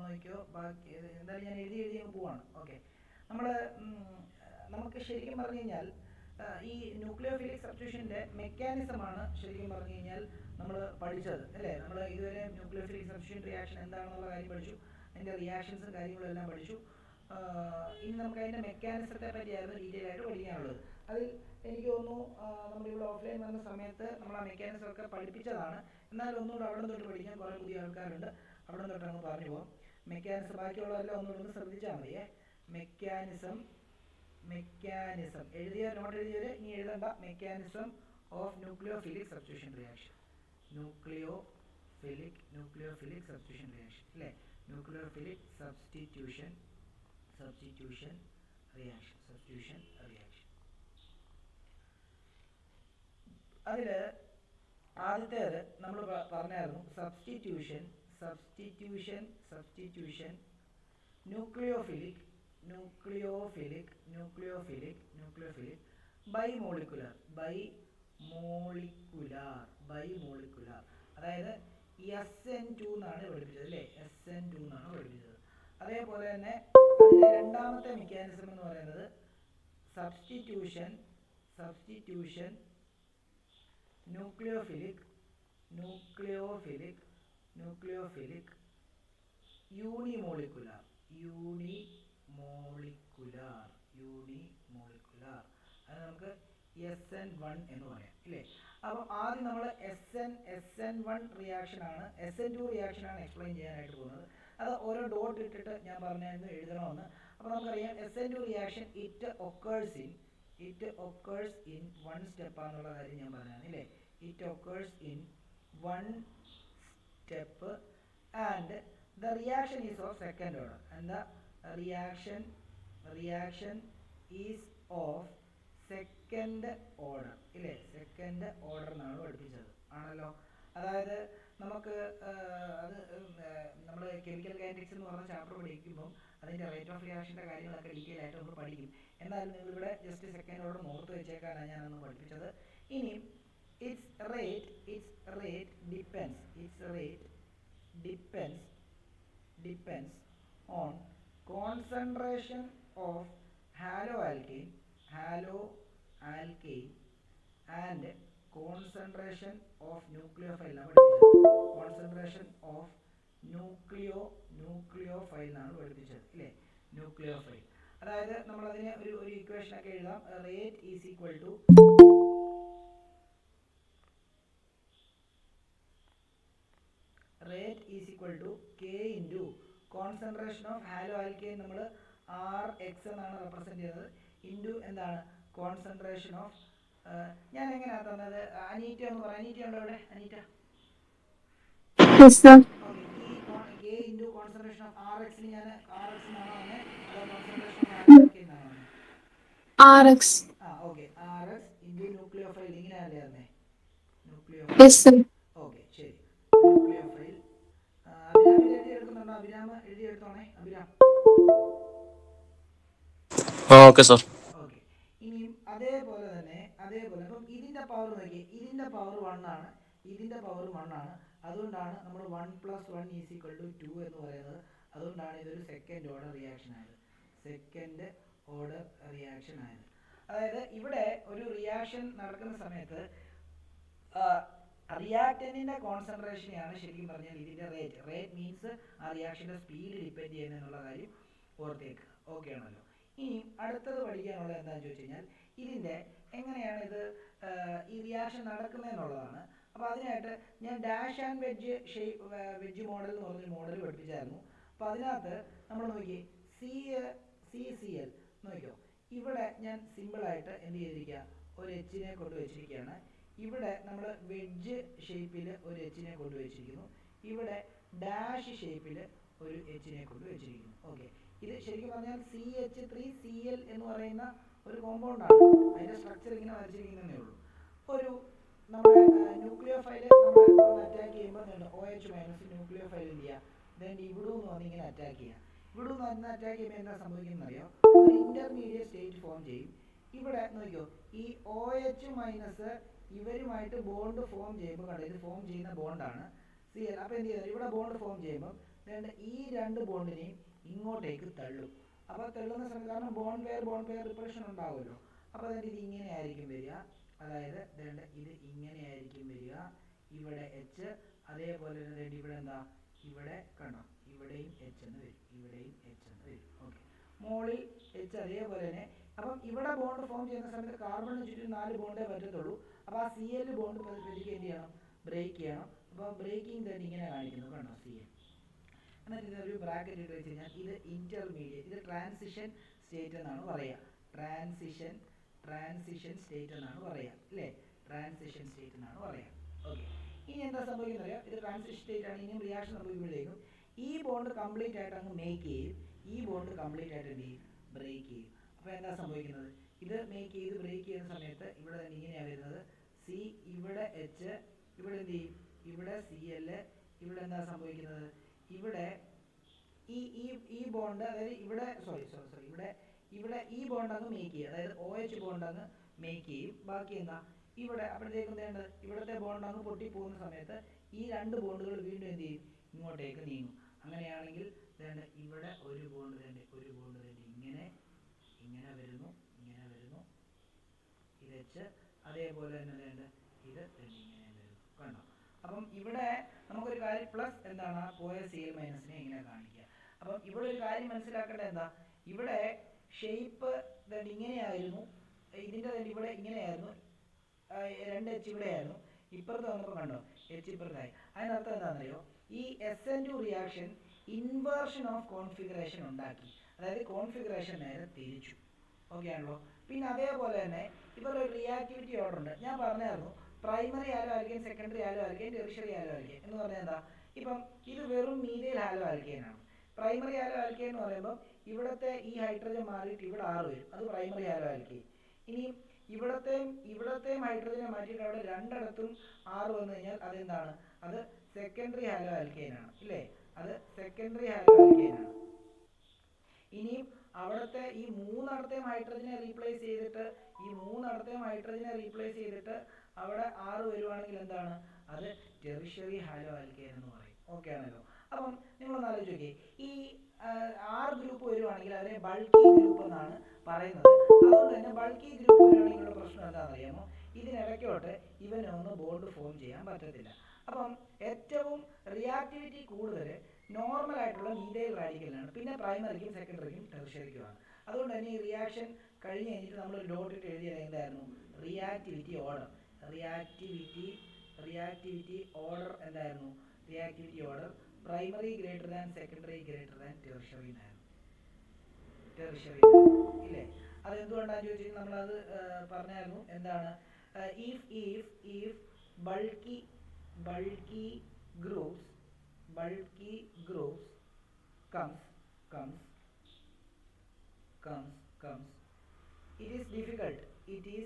നോക്കിയോ, ബാക്കി എന്തായാലും ഞാൻ എഴുതി അങ്ങ് പോവാണ്. ഓക്കെ, നമുക്ക് ശരിക്കും പറഞ്ഞു കഴിഞ്ഞാൽ ഈ ന്യൂക്ലിയോഫിലിക് സബ്സ്റ്റിറ്റ്യൂഷൻ്റെ മെക്കാനിസമാണ് ശരിക്കും പറഞ്ഞു കഴിഞ്ഞാൽ നമ്മൾ പഠിച്ചത് അല്ലേ. നമ്മൾ ഇതുവരെ ന്യൂക്ലിയോഫിലിക് സബ്സ്റ്റിറ്റ്യൂഷൻ റിയാക്ഷൻ എന്താണെന്നുള്ള കാര്യം പഠിച്ചു, അതിൻ്റെ റിയാക്ഷൻസും കാര്യങ്ങളും എല്ലാം പഠിച്ചു. ഇനി നമുക്ക് അതിൻ്റെ മെക്കാനിസത്തെ പറ്റിയായിരുന്നു ഡീറ്റെയിൽ ആയിട്ട് പഠിക്കാനുള്ളത്. അതിൽ എനിക്ക് തോന്നുന്നു നമ്മളിവിടെ ഓഫ്ലൈൻ വന്ന സമയത്ത് നമ്മൾ ആ മെക്കാനിസം ഒക്കെ പഠിപ്പിച്ചതാണ്. എന്നാലും ഒന്നുകൂടെ അവിടെ തൊട്ട് പഠിക്കാൻ കുറേ പുതിയ ആൾക്കാരുണ്ട്, അവിടെ തൊട്ട് അങ്ങ് പറഞ്ഞു പോകാം. മെക്കാനിസം ബാക്കിയുള്ളതെല്ലാം ഒന്നുകൂടെ ശ്രദ്ധിച്ചാൽ മതിയേ. മെക്കാനിസം എഴുതിയ നോട്ട് എഴുതിയവർ ഇനി എഴുതണ്ട. Mechanism of nucleophilic substitution reaction, nucleophilic substitution reaction അല്ലേ. Nucleophilic substitution reaction. അതിൽ ആദ്യത്തേത് നമ്മൾ പറഞ്ഞായിരുന്നു സബ്സ്റ്റിറ്റ്യൂഷൻ ന്യൂക്ലിയോഫിലിക് ബൈമോളിക്കുലാർ. അതായത് SN2 എന്നാണ് പഠിപ്പിച്ചത് അല്ലേ. SN2 എന്നാണ് പഠിപ്പിച്ചത്. അതേപോലെ തന്നെ അതിൻ്റെ രണ്ടാമത്തെ മെക്കാനിസം എന്ന് പറയുന്നത് സബ്സ്റ്റിറ്റ്യൂഷൻ ന്യൂക്ലിയോഫിലിക് യൂണിമോളിക്കുലാർ. അത് നമുക്ക് SN1 എന്ന് പറയാം ഇല്ലേ. അപ്പം ആദ്യം നമ്മൾ SN1 റിയാക്ഷനാണ്, SN2 റിയാക്ഷനാണ് എക്സ്പ്ലെയിൻ ചെയ്യാനായിട്ട് പോകുന്നത്. അത് ഓരോ ഡോട്ട് ഇട്ടിട്ട് ഞാൻ പറഞ്ഞായിരുന്നു എഴുതണമെന്ന്. അപ്പോൾ നമുക്കറിയാം SN2 reaction it occurs in one സ്റ്റെപ്പാന്നുള്ള കാര്യം ഞാൻ പറഞ്ഞായിരുന്നു ഇല്ലേ. It occurs in one step and the reaction is of second order. And the reaction is of second order ഇല്ലേ. സെക്കൻഡ് ഓർഡർ എന്നാണ് പഠിപ്പിച്ചത് ആണല്ലോ. അതായത് നമുക്ക് അത് നമ്മൾ കെമിക്കൽ കൈനറ്റിക്സ് എന്ന് പറഞ്ഞ ചാപ്റ്റർ പഠിക്കുമ്പം അതിൻ്റെ റേറ്റ് ഓഫ് റിയാക്ഷൻ്റെ കാര്യങ്ങളൊക്കെ ഡീറ്റെയിൽ ആയിട്ട് നമ്മൾ പഠിക്കും. എന്നാലും നിങ്ങളിവിടെ ജസ്റ്റ് സെക്കൻഡ് ഓർഡർ ഓർത്ത് വെച്ചേക്കാനാണ് ഞാനന്ന് പഠിപ്പിച്ചത്. ഇനി its rate depends on concentration of haloalkane and concentration of nucleophile. concentration of nucleophile എന്നാണ് പഠിപ്പിച്ചത് ഇല്ലേ. ന്യൂക്ലിയോഫൈൽ. അതായത് നമ്മളതിനെ ഒരു ഇക്വേഷനൊക്കെ എഴുതാം. Rate is equal to K into concentration of halo alkane നമ്മൾ RX എന്നാണ് റെപ്രസെൻറ്റ് ചെയ്തത്, ഇൻറ്റു എന്താണ് കോൺസെൻട്രേഷൻ ഓഫ് ഞാൻ എങ്ങനെയാണ് തന്നത്. അനീറ്റ എന്ന് പറയാം. അനീറ്റ ഉണ്ടോ ഇവിടെ? അനീറ്റ. ഓക്കെ, ഈ K into concentration of RX ഞാൻ RX എന്നാണ് പറഞ്ഞത്, അതോ കോൺസെൻട്രേഷൻ ഓഫ് ഹാലോ ആൽക്കെയിൻ എന്നാണ് പറഞ്ഞത്? RX. Okay, RX into nucleophile ഇങ്ങനെയല്ലേ പറഞ്ഞേ. ന്യൂക്ലിയോഫൈൽ. ഓക്കെ, ശരി. ന്യൂക്ലിയോഫൈൽ. അഭിരാം എഴുതിയെടുക്കുന്നുണ്ടോ? അഭിരാം എഴുതിയെടുത്തോണേ. അഭിരാം. Okay sir. ഓക്കെ, ഇനിയും അതേപോലെ അപ്പം ഇതിൻ്റെ പവർ നോക്കി. ഇതിൻ്റെ പവർ 1 ആണ്, ഇതിൻ്റെ പവർ 1 ആണ്. അതുകൊണ്ടാണ് നമ്മൾ 1 + 1 = 2 എന്ന് പറയുന്നത്. അതുകൊണ്ടാണ് ഇതൊരു സെക്കൻഡ് ഓർഡർ റിയാക്ഷൻ ആയത്. അതായത് ഇവിടെ ഒരു റിയാക്ഷൻ നടക്കുന്ന സമയത്ത് റിയാക്റ്റന്റിന്റെ കോൺസെൻട്രേഷനെയാണ് ശരിക്കും പറഞ്ഞാൽ ഇതിന്റെ റേറ്റ് മീൻസ് ആ റിയാക്ഷന്റെ സ്പീഡ് ഡിപ്പെൻഡ് ചെയ്യുന്നുള്ള കാര്യം ഓർത്തേക്ക്. ഓക്കെ ആണല്ലോ. ഇനി അടുത്തത് പഠിക്കാനുള്ളത് എന്താണെന്ന് ചോദിച്ചു കഴിഞ്ഞാൽ ഇതിന്റെ എങ്ങനെയാണ് ഇത് ഈ റിയാക്ഷൻ നടക്കുന്നതെന്നുള്ളതാണ്. അപ്പോൾ അതിനായിട്ട് ഞാൻ ഡാഷ് ആൻഡ് വെഡ്ജ് മോഡൽ എന്ന് പറഞ്ഞൊരു മോഡൽ പഠിപ്പിച്ചായിരുന്നു. അപ്പോൾ അതിനകത്ത് നമ്മൾ നോക്കി CCl നോക്കിയോ. ഇവിടെ ഞാൻ സിമ്പിളായിട്ട് എന്ത് ചെയ്തിരിക്കുക, ഒരു എച്ചിനെ കൊണ്ട് വെച്ചിരിക്കുകയാണ്. ഇവിടെ നമ്മൾ വെഡ്ജ് ഷേപ്പിൽ ഒരു എച്ചിനെ കൊണ്ട് വെച്ചിരിക്കുന്നു. ഇവിടെ ഡാഷ് ഷേപ്പിൽ ഒരു എച്ചിനെ കൊണ്ട് വെച്ചിരിക്കുന്നു. ഓക്കെ, ഇത് ശരിക്കും പറഞ്ഞാൽ CH3Cl എന്ന് പറയുന്ന ഒരു കോമ്പൗണ്ടാണ്. അതിൻ്റെ സ്ട്രക്ചർ ഇങ്ങനെ വരച്ചിരിക്കുന്നതേ ഉള്ളൂ. ഒരു നമ്മുടെ ന്യൂക്ലിയോഫൈൽ നമ്മൾ അറ്റാക്ക് ചെയ്യുമ്പോൾ OH- ന്യൂക്ലിയോഫൈൽ എന്ത് ചെയ്യുക, ദെൻ ഇവിടെ നിന്ന് വന്ന് ഇങ്ങനെ അറ്റാക്ക് ചെയ്യുക. ഇവിടെ നിന്ന് വന്ന് അറ്റാക്ക് ചെയ്യുമ്പോൾ എന്താ സംഭവിക്കുന്നത് അറിയോ, ഒരു ഇന്റർമീഡിയറ്റ് സ്റ്റേറ്റ് ഫോം ചെയ്യും. ഇവിടെ നോക്കിയോ, ഈ OH- ഇവരുമായിട്ട് ബോണ്ട് ഫോം ചെയ്യുമ്പോൾ കണ്ടോ, ഇത് ഫോം ചെയ്യുന്ന ബോണ്ടാണ് Cl. അപ്പോൾ എന്ത് ചെയ്യുന്നത്, ഇവിടെ ബോണ്ട് ഫോം ചെയ്യുമ്പോൾ ഈ രണ്ട് ബോണ്ടിനെയും ഇങ്ങോട്ടേക്ക് തള്ളും. അപ്പോൾ തള്ളുന്ന സമയത്ത് കാരണം ബോണ്ട് പെയർ റിപ്പൾഷൻ ഉണ്ടാവുമല്ലോ. അപ്പോൾ അതുകൊണ്ട് ഇത് ഇങ്ങനെ ആയിരിക്കും വരിക. അതായത് ഇത് ഇങ്ങനെ ആയിരിക്കും വരിക. ഇവിടെ എച്ച്, അതേപോലെ തന്നെ ഇവിടെ എന്താ, ഇവിടെ കണ്ടോ, ഇവിടെയും എച്ച് എന്ന് വരും, ഇവിടെയും എച്ച് എന്ന് വരും. ഓക്കെ, മോളിൽ എച്ച് അതേപോലെ തന്നെ. അപ്പം ഇവിടെ ബോണ്ട് ഫോം ചെയ്യുന്ന സമയത്ത് കാർബണിന് ചുറ്റും 4 ബോണ്ടേ പറ്റത്തുള്ളൂ. അപ്പോൾ ആ Cl ബോണ്ട് പതുക്കെ എന്ത് ചെയ്യണം, ബ്രേക്ക് ചെയ്യണം. അപ്പോൾ ബ്രേക്കിംഗ് തന്നെ ഇങ്ങനെ കാണിക്കുന്നു, കണ്ടോ, Cl. എന്നിട്ട് ഇതൊരു ബ്രാക്കറ്റ് ഇട്ട് വെച്ച് കഴിഞ്ഞാൽ ഇത് ഇന്റർമീഡിയറ്റ്, ഇത് ട്രാൻസിഷൻ സ്റ്റേറ്റ് എന്നാണ് പറയുക. ട്രാൻസിഷൻ സ്റ്റേറ്റ് എന്നാണ് പറയുക, അല്ലേ? ട്രാൻസിഷൻ സ്റ്റേറ്റ് എന്നാണ് പറയുക. ഓക്കെ, ഇനി എന്താ സംഭവിക്കുന്നത് അറിയാം? ഇത് ട്രാൻസിഷൻ സ്റ്റേറ്റ് ആണ്. ഇനിയും റിയാക്ഷൻ സംഭവിക്കുമ്പോഴേക്കും ഈ ബോണ്ട് കംപ്ലീറ്റ് ആയിട്ട് അങ്ങ് മേക്ക് ചെയ്യും, ഈ ബോണ്ട് കംപ്ലീറ്റ് ആയിട്ട് എന്ത് ചെയ്യും, ബ്രേക്ക് ചെയ്യും. അപ്പോൾ എന്താ സംഭവിക്കുന്നത്? ഇത് മേക്ക് ചെയ്ത് ബ്രേക്ക് ചെയ്യുന്ന സമയത്ത് ഇവിടെ തന്നെ ഇങ്ങനെയാണ് വരുന്നത്. സി, ഇവിടെ എച്ച്, ഇവിടെ എന്ത് ചെയ്യും, ഇവിടെ Cl, ഇവിടെ എന്താ സംഭവിക്കുന്നത്, ഇവിടെ ഈ ബോണ്ട്, അതായത് ഇവിടെ ഇവിടെ ഈ ബോണ്ട് അങ്ങ് മേക്ക് ചെയ്യും, അതായത് OH ബോണ്ട് അങ്ങ് മേക്ക് ചെയ്യും. ബാക്കി എന്താ, ഇവിടെ അപ്പോഴത്തേക്കും വേണ്ടത് ഇവിടുത്തെ ബോണ്ട് അങ്ങ് പൊട്ടിപ്പോകുന്ന സമയത്ത് ഈ രണ്ട് ബോണ്ടുകൾ വീണ്ടും എന്ത് ചെയ്യും, ഇങ്ങോട്ടേക്ക് നീങ്ങും. അങ്ങനെയാണെങ്കിൽ ഇവിടെ ഒരു ബോണ്ട് ഇങ്ങനെ വരുന്നു, ഇത് എച്ച്, അതേപോലെ തന്നെ ഇത് ഇങ്ങനെ വരുന്നു, കണ്ടോ. അപ്പം ഇവിടെ നമുക്കൊരു കാര്യം പ്ലസ് എന്താണ്, പോയ Cl മൈനസിനെ ഇങ്ങനെ കാണിക്കുക. അപ്പം ഇവിടെ ഒരു കാര്യം മനസ്സിലാക്കേണ്ടത് എന്താ, ഇവിടെ ഷേപ്പ് ഇങ്ങനെയായിരുന്നു, ഇതിൻ്റെ ഇവിടെ ഇങ്ങനെയായിരുന്നു, 2 എച്ച് ഇവിടെയായിരുന്നു, ഇപ്പുറത്ത് വന്നപ്പോൾ കണ്ടോ എച്ച് ഇപ്പുറത്തായി. അതിനർത്ഥം എന്താണെന്നറിയോ, ഈ SN2 reaction inversion of configuration ഉണ്ടാക്കി, അതായത് കോൺഫിഗറേഷൻ നേരെ തിരിച്ചു. ഓക്കെ ആണല്ലോ. പിന്നെ അതേപോലെ തന്നെ ഇവരുടെ ഒരു റിയാക്ടിവിറ്റി ഓർഡർ ഉണ്ട്. ഞാൻ പറഞ്ഞായിരുന്നു primary halo alkane, secondary halo alkane, tertiary halo alkane എന്ന് പറഞ്ഞാൽ എന്താ, ഇപ്പം ഇത് വെറും മീഥൈൽ ആലോ ആൽക്കൈൻ ആണ്. പ്രൈമറി ആലോ ആൽക്കൈൻ എന്ന് പറയുമ്പോൾ ഇവിടുത്തെ ഈ ഹൈഡ്രജൻ മാറിയിട്ട് ഇവിടെ 6 വരും, അത് പ്രൈമറി ആലോ ആൽക്കൈൻ. ഇനിയും ഇവിടത്തെയും ഹൈഡ്രജനെ മാറ്റിയിട്ട് അവിടെ രണ്ടിടത്തും 6 വന്നു കഴിഞ്ഞാൽ അതെന്താണ്, അത് സെക്കൻഡറി ഹാലോ ആൽക്കൈൻ ആണ്, ഇല്ലേ? അത് സെക്കൻഡറി ഹാലോ ആൽക്കൈൻ ആണ്. ഇനിയും അവിടുത്തെ ഈ മൂന്നിടത്തെയും ഹൈഡ്രജനെ റീപ്ലേസ് ചെയ്തിട്ട് അവിടെ 6 വരുവാണെങ്കിൽ എന്താണ്, അത് ടെറിഷറി ഹാലോ ആൽക്കൈൻ എന്ന് പറയും. ഓക്കെ ആണല്ലോ. അപ്പം നിങ്ങളൊന്ന് ആലോചിച്ച് നോക്കിയേ, ഈ 6 ഗ്രൂപ്പ് വരുവാണെങ്കിൽ അതിനെ ബൾക്കി ഗ്രൂപ്പ് എന്നാണ് പറയുന്നത്. അതുകൊണ്ട് തന്നെ ബൾക്കി ഗ്രൂപ്പ് വരുവാണെങ്കിലുള്ള പ്രശ്നം എന്താണെന്ന് അറിയാമോ, ഇതിനിടയ്ക്കോട്ട് ഇവനൊന്ന് ബോണ്ട് ഫോം ചെയ്യാൻ പറ്റത്തില്ല. അപ്പം ഏറ്റവും റിയാക്ടിവിറ്റി കൂടുതൽ നോർമൽ ആയിട്ടുള്ള മീഥൈൽ റാഡിക്കലാണ്, പിന്നെ പ്രൈമറിക്കും സെക്കൻഡറിക്കും ടെറിഷറിക്കുമാണ്. അതുകൊണ്ട് തന്നെ ഈ റിയാക്ഷൻ കഴിഞ്ഞ് കഴിഞ്ഞിട്ട് നമ്മൾ ഡോട്ട് ഇട്ട് എഴുതിയത് എന്തായിരുന്നു, റിയാക്ടിവിറ്റി ഓർഡർ എന്തായിരുന്നു, reactivity order primary greater than secondary greater than tertiary ഇല്ലേ? അതെന്തുകൊണ്ടാണെന്ന് ചോദിച്ചാൽ നമ്മളത് പറഞ്ഞായിരുന്നു. എന്താണ്, if bulky groups comes it is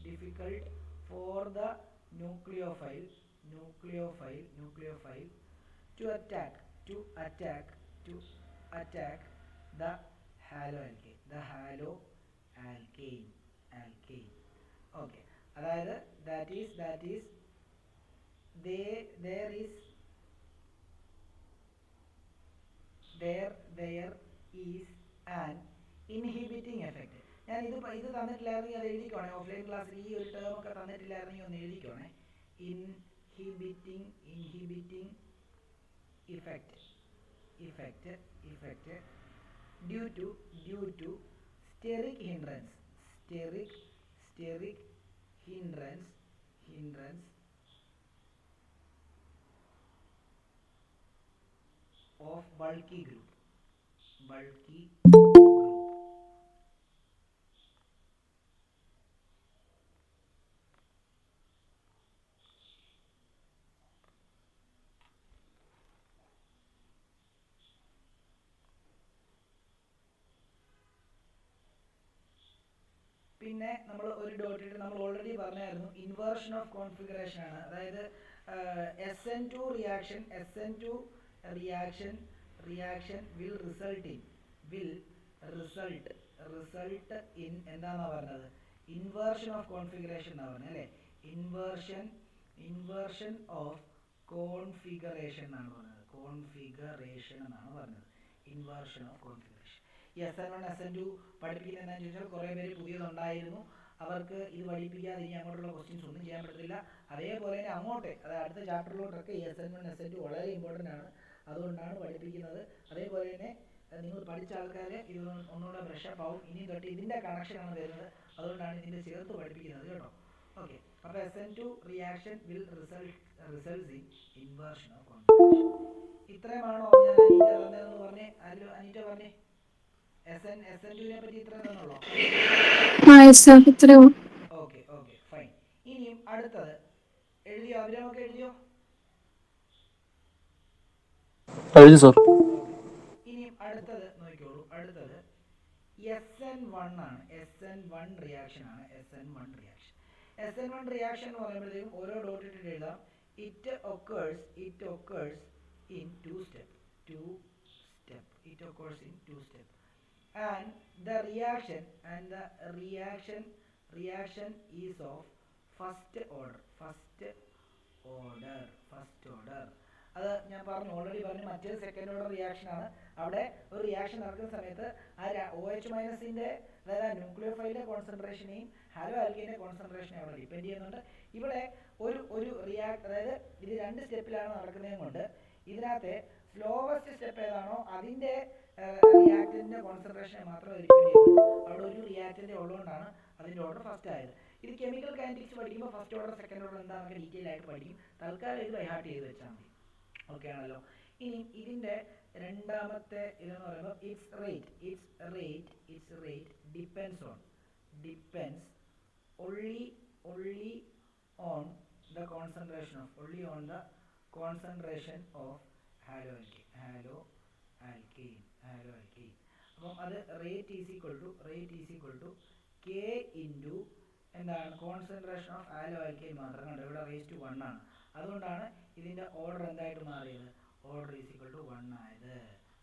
difficult for the nucleophile to attack the halo alkane. Okay, അതായത് that is there is an inhibiting effect. ഞാൻ ഇത് തന്നിട്ടില്ലായിരുന്നെങ്കിൽ അത് എഴുതിക്കോണേ, ഓഫ്ലൈൻ ക്ലാസ്സിൽ ഈ ഒരു ടേം ഒക്കെ തന്നിട്ടില്ലായിരുന്നെങ്കിൽ ഒന്ന് എഴുതിക്കോണേ. Inhibiting effect due to steric hindrance of bulky group. പിന്നെ നമ്മൾ ഒരു ഡോട്ട് ഇട്ട് നമ്മൾ ഓൾറെഡി പറഞ്ഞായിരുന്നു ഇൻവേർഷൻ ഓഫ് കോൺഫിഗറേഷൻ ആണ്. അതായത് SN2 reaction will result in എന്താണെന്നാ പറഞ്ഞത്, ഇൻവേർഷൻ ഓഫ് കോൺഫിഗറേഷൻ എന്നാ പറഞ്ഞത്, അല്ലേ? ഇൻവേർഷൻ ഇൻവേർഷൻ ഓഫ് കോൺഫിഗറേഷൻ എന്നാണ് പറഞ്ഞത്. കോൺഫിഗറേഷൻ എന്നാണ് പറഞ്ഞത്. Inversion of configuration. ഈ SN1 SN2 പഠിപ്പിക്കുന്നത് എന്താണെന്ന് ചോദിച്ചാൽ കുറേ പേര് പുതിയതുണ്ടായിരുന്നു, അവർക്ക് ഇത് പഠിപ്പിക്കാതെ ഇനി അങ്ങോട്ടുള്ള ക്വസ്റ്റ്യൻസ് ഒന്നും ചെയ്യാൻ പറ്റത്തില്ല. അതേപോലെ തന്നെ അങ്ങോട്ട്, അതായത് അടുത്ത ചാപ്റ്ററിലോട്ടൊക്കെ SN1 SN2 വളരെ ഇമ്പോർട്ടൻ്റ് ആണ്, അതുകൊണ്ടാണ് പഠിപ്പിക്കുന്നത്. അതേപോലെ തന്നെ നിങ്ങൾ പഠിച്ച ആൾക്കാർ ഇത് ഒന്നുകൂടെ ബ്രഷപ്പ് ആവും. ഇനി തൊട്ട് ഇതിൻ്റെ കണക്ഷനാണ് വരുന്നത്, അതുകൊണ്ടാണ് ഇതിൻ്റെ ചേർത്ത് പഠിപ്പിക്കുന്നത് കേട്ടോ. ഓക്കെ, അപ്പോൾ SN2 reaction will results in inversion of configuration. ഇത്രയുമാണോ ഞാൻ അനീറ്റ തന്നതെന്ന് പറഞ്ഞേ? അനീറ്റ പറഞ്ഞേ, SN2നെ പറ്റി ഇത്രയും തന്നുള്ളൂ. Okay okay fine. ഇനിയും അടുത്തത് എഴുതിയോ? അവരൊക്കെ എഴുതിയോ? ഇനിയും അടുത്തത് നോക്കിക്കോളൂ. അടുത്തത് SN1 ആണ്. SN1 റിയാക്ഷൻ ആണ്. SN1 റിയാക്ഷൻ എന്ന് പറയുമ്പോഴത്തേക്കും ഓരോ ഡോട്ട് ഇട്ടിട്ട് എഴുതാം. It occurs in two step. It occurs in two steps. And the reaction is of first order. അത് ഞാൻ ഓൾറെഡി പറഞ്ഞു, മറ്റേ സെക്കൻഡ് ഓർഡർ റിയാക്ഷൻ ആണ്. അവിടെ ഒരു റിയാക്ഷൻ നടക്കുന്ന സമയത്ത് ആ OH മൈനസിന്റെ, അതായത് ന്യൂക്ലിയോഫൈലിന്റെ കോൺസെൻട്രേഷനെയും ഹാലോ ആൽക്കീന്റെ കോൺസെൻട്രേഷനെയും അവിടെ ഡിപ്പെൻഡ് ചെയ്യുന്നുണ്ട്. ഇവിടെ ഒരു അതായത് ഇത് 2 സ്റ്റെപ്പിലാണ് നടക്കുന്നതും കൊണ്ട് ഇതിനകത്തെ സ്ലോവസ്റ്റ് സ്റ്റെപ്പ് ഏതാണോ അതിന്റെ റിയാക്ടന്റിന്റെ കോൺസെൻട്രേഷനെ മാത്രമേ ഡിപ്പെൻഡ് ചെയ്യുള്ളൂ. അവിടെ ഒരു റിയാക്ടന്റ് ഉള്ളതുകൊണ്ടാണ് അതിന്റെ ഓർഡർ ഫസ്റ്റ് ആയത്. ഇത് കെമിക്കൽ കൈനറ്റിക്സ് പഠിക്കുമ്പോൾ ഫസ്റ്റ് ഓർഡർ സെക്കൻഡ് ഓർഡർ എന്താണെന്നൊക്കെ ഡീറ്റെയിൽ ആയിട്ട് പഠിക്കും. തൽക്കാലം ഇത് ബൈഹാർട്ട് ചെയ്ത് വെച്ചാൽ മതി. ഓക്കെ ആണല്ലോ. ഇനി ഇതിന്റെ രണ്ടാമത്തെ ഇതെന്ന് പറയുമ്പോൾ it's rate depends only on the concentration of halo alkane. അപ്പം അത് rate is equal to K into എന്താണ് കോൺസെൻട്രേഷൻ ഓഫ് ഹാലോ ആൽക്കൈൻ മാത്രം. കണ്ടോ, ഇവിടെ റേസ് ടു 1 ആണ്. അതുകൊണ്ടാണ് ഇതിൻ്റെ ഓർഡർ എന്തായിട്ട് മാറിയത്? ഓർഡർ ഈസ് ഈക്വൽ ടു 1 ആയത്,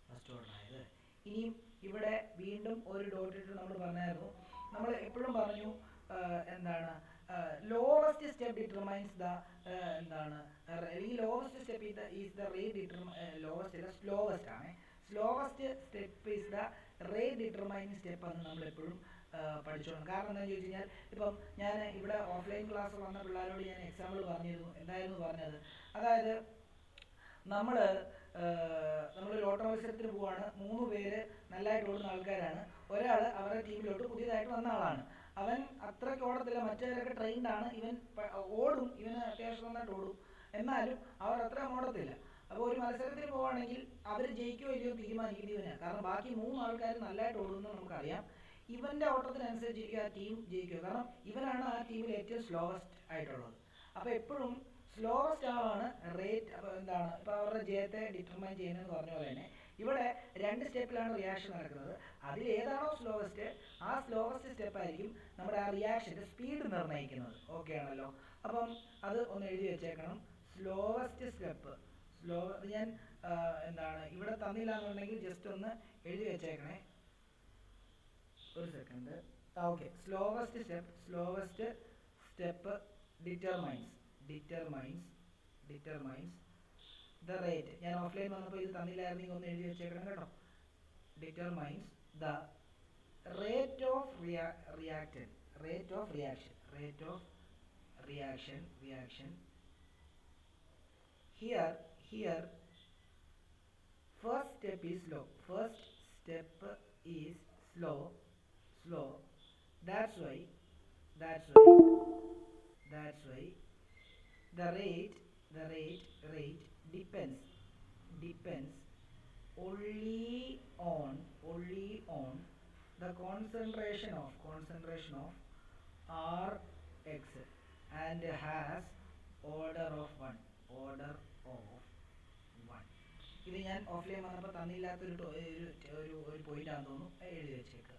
ഫസ്റ്റ് ഓർഡർ ആയത്. ഇനിയും ഇവിടെ വീണ്ടും ഒരു ഡോട്ട് ഇട്ട് നമ്മൾ പറഞ്ഞായിരുന്നു, നമ്മൾ എപ്പോഴും പറഞ്ഞു എന്താണ് ലോവസ്റ്റ് സ്റ്റെപ്പ് ഡിറ്റർമൈൻസ് ദ എന്താണ് ഈ lowest step is the rate slowest ആണ്. Slowest step is the rate determining step എന്ന് നമ്മൾ എപ്പോഴും പഠിച്ചോണം. കാരണം എന്താണെന്ന് ചോദിച്ചു കഴിഞ്ഞാൽ, ഇപ്പം ഞാൻ ഇവിടെ ഓഫ്ലൈൻ ക്ലാസ് വന്ന പിള്ളേരോട് ഞാൻ എക്സാമ്പിൾ പറഞ്ഞിരുന്നു. എന്തായിരുന്നു പറഞ്ഞത്? അതായത് നമ്മളൊരു ഓട്ട മത്സരത്തിന് പോവാണ്. 3 പേര് നല്ലതായിട്ട് ഓടുന്ന ആൾക്കാരാണ്. ഒരാൾ അവരുടെ ടീമിലോട്ട് പുതിയതായിട്ട് വന്ന ആളാണ്. അവൻ അത്രയ്ക്ക് ഓടത്തില്ല, മറ്റവരൊക്കെ ട്രെയിൻഡ് ആണ്. ഇവൻ ഓടും, ഇവന് അത്യാവശ്യം നന്നായിട്ട് ഓടും, എന്നാലും അവർ അത്രയും ഓടത്തില്ല. അപ്പോൾ ഒരു മത്സരത്തിന് പോവുകയാണെങ്കിൽ അവർ ജയിക്കുകയോ ഇല്ലയോ തീരുമാനിക്കുന്നത് ഇവനാണ്. കാരണം ബാക്കി 3 ആൾക്കാർ നല്ലതായിട്ട് ഓടുമെന്ന് നമുക്കറിയാം. ഇവന്റെ ഓട്ടത്തിനനുസരിച്ചിരിക്കും ആ ടീം ജയിക്കുക. കാരണം ഇവനാണ് ആ ടീമിൽ ഏറ്റവും സ്ലോവസ്റ്റ് ആയിട്ടുള്ളത്. അപ്പോൾ എപ്പോഴും സ്ലോവസ്റ്റ് ആളാണ് റേറ്റ്. അപ്പോൾ എന്താണ്, ഇപ്പോൾ അവരുടെ ജയത്തെ ഡിറ്റർമൈൻ ചെയ്യുന്നതെന്ന് പറഞ്ഞ പോലെ തന്നെ ഇവിടെ 2 സ്റ്റെപ്പിലാണ് റിയാക്ഷൻ നടക്കുന്നത്. അതിൽ ഏതാണോ സ്ലോവസ്റ്റ്, ആ സ്ലോവസ്റ്റ് സ്റ്റെപ്പ് ആയിരിക്കും നമ്മുടെ ആ റിയാക്ഷൻ്റെ സ്പീഡ് നിർണ്ണയിക്കുന്നത്. ഓക്കെ ആണല്ലോ. അപ്പം അത് ഒന്ന് എഴുതി വെച്ചേക്കണം. സ്ലോവസ്റ്റ് സ്റ്റെപ്പ് ഞാൻ എന്താണ് ഇവിടെ തന്നില്ല എന്നുണ്ടെങ്കിൽ ജസ്റ്റ് ഒന്ന് എഴുതി വെച്ചേക്കണേ. ഒരു second. Okay, slowest step determines the rate. ഞാൻ ഓഫ്ലൈൻ വന്നപ്പോൾ ഇത് തന്നില്ലായിരുന്നെങ്കിൽ ഒന്ന് എഴുതി വെച്ചേക്കണം കേട്ടോ. Determines the rate of reaction. Here first step is slow. That's why the rate depends only on the concentration of Rx and has order of 1. ഇത് ഞാൻ offline വന്നപ്പോൾ തന്നില്ലാത്തൊരു പോയിന്റ് ആണെന്ന് തോന്നുന്നു, എഴുതി വെച്ചേക്കുക.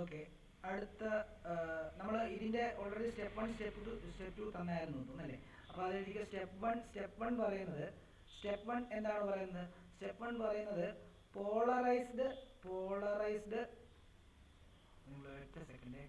ഓക്കെ. അടുത്ത നമ്മൾ ഇതിൻ്റെ ഓൾറെഡി സ്റ്റെപ്പ് 1 സ്റ്റെപ്പ് 2 തന്നായിരുന്നു തോന്നുന്നല്ലേ. അപ്പോൾ അതിലേക്ക് സ്റ്റെപ്പ് വൺ പറയുന്നത്, സ്റ്റെപ്പ് 1 എന്താണ് പറയുന്നത്? സ്റ്റെപ്പ് 1 പറയുന്നത് പോളറൈസ്ഡ് നിങ്ങൾ ഒറ്റ സെക്കൻഡ്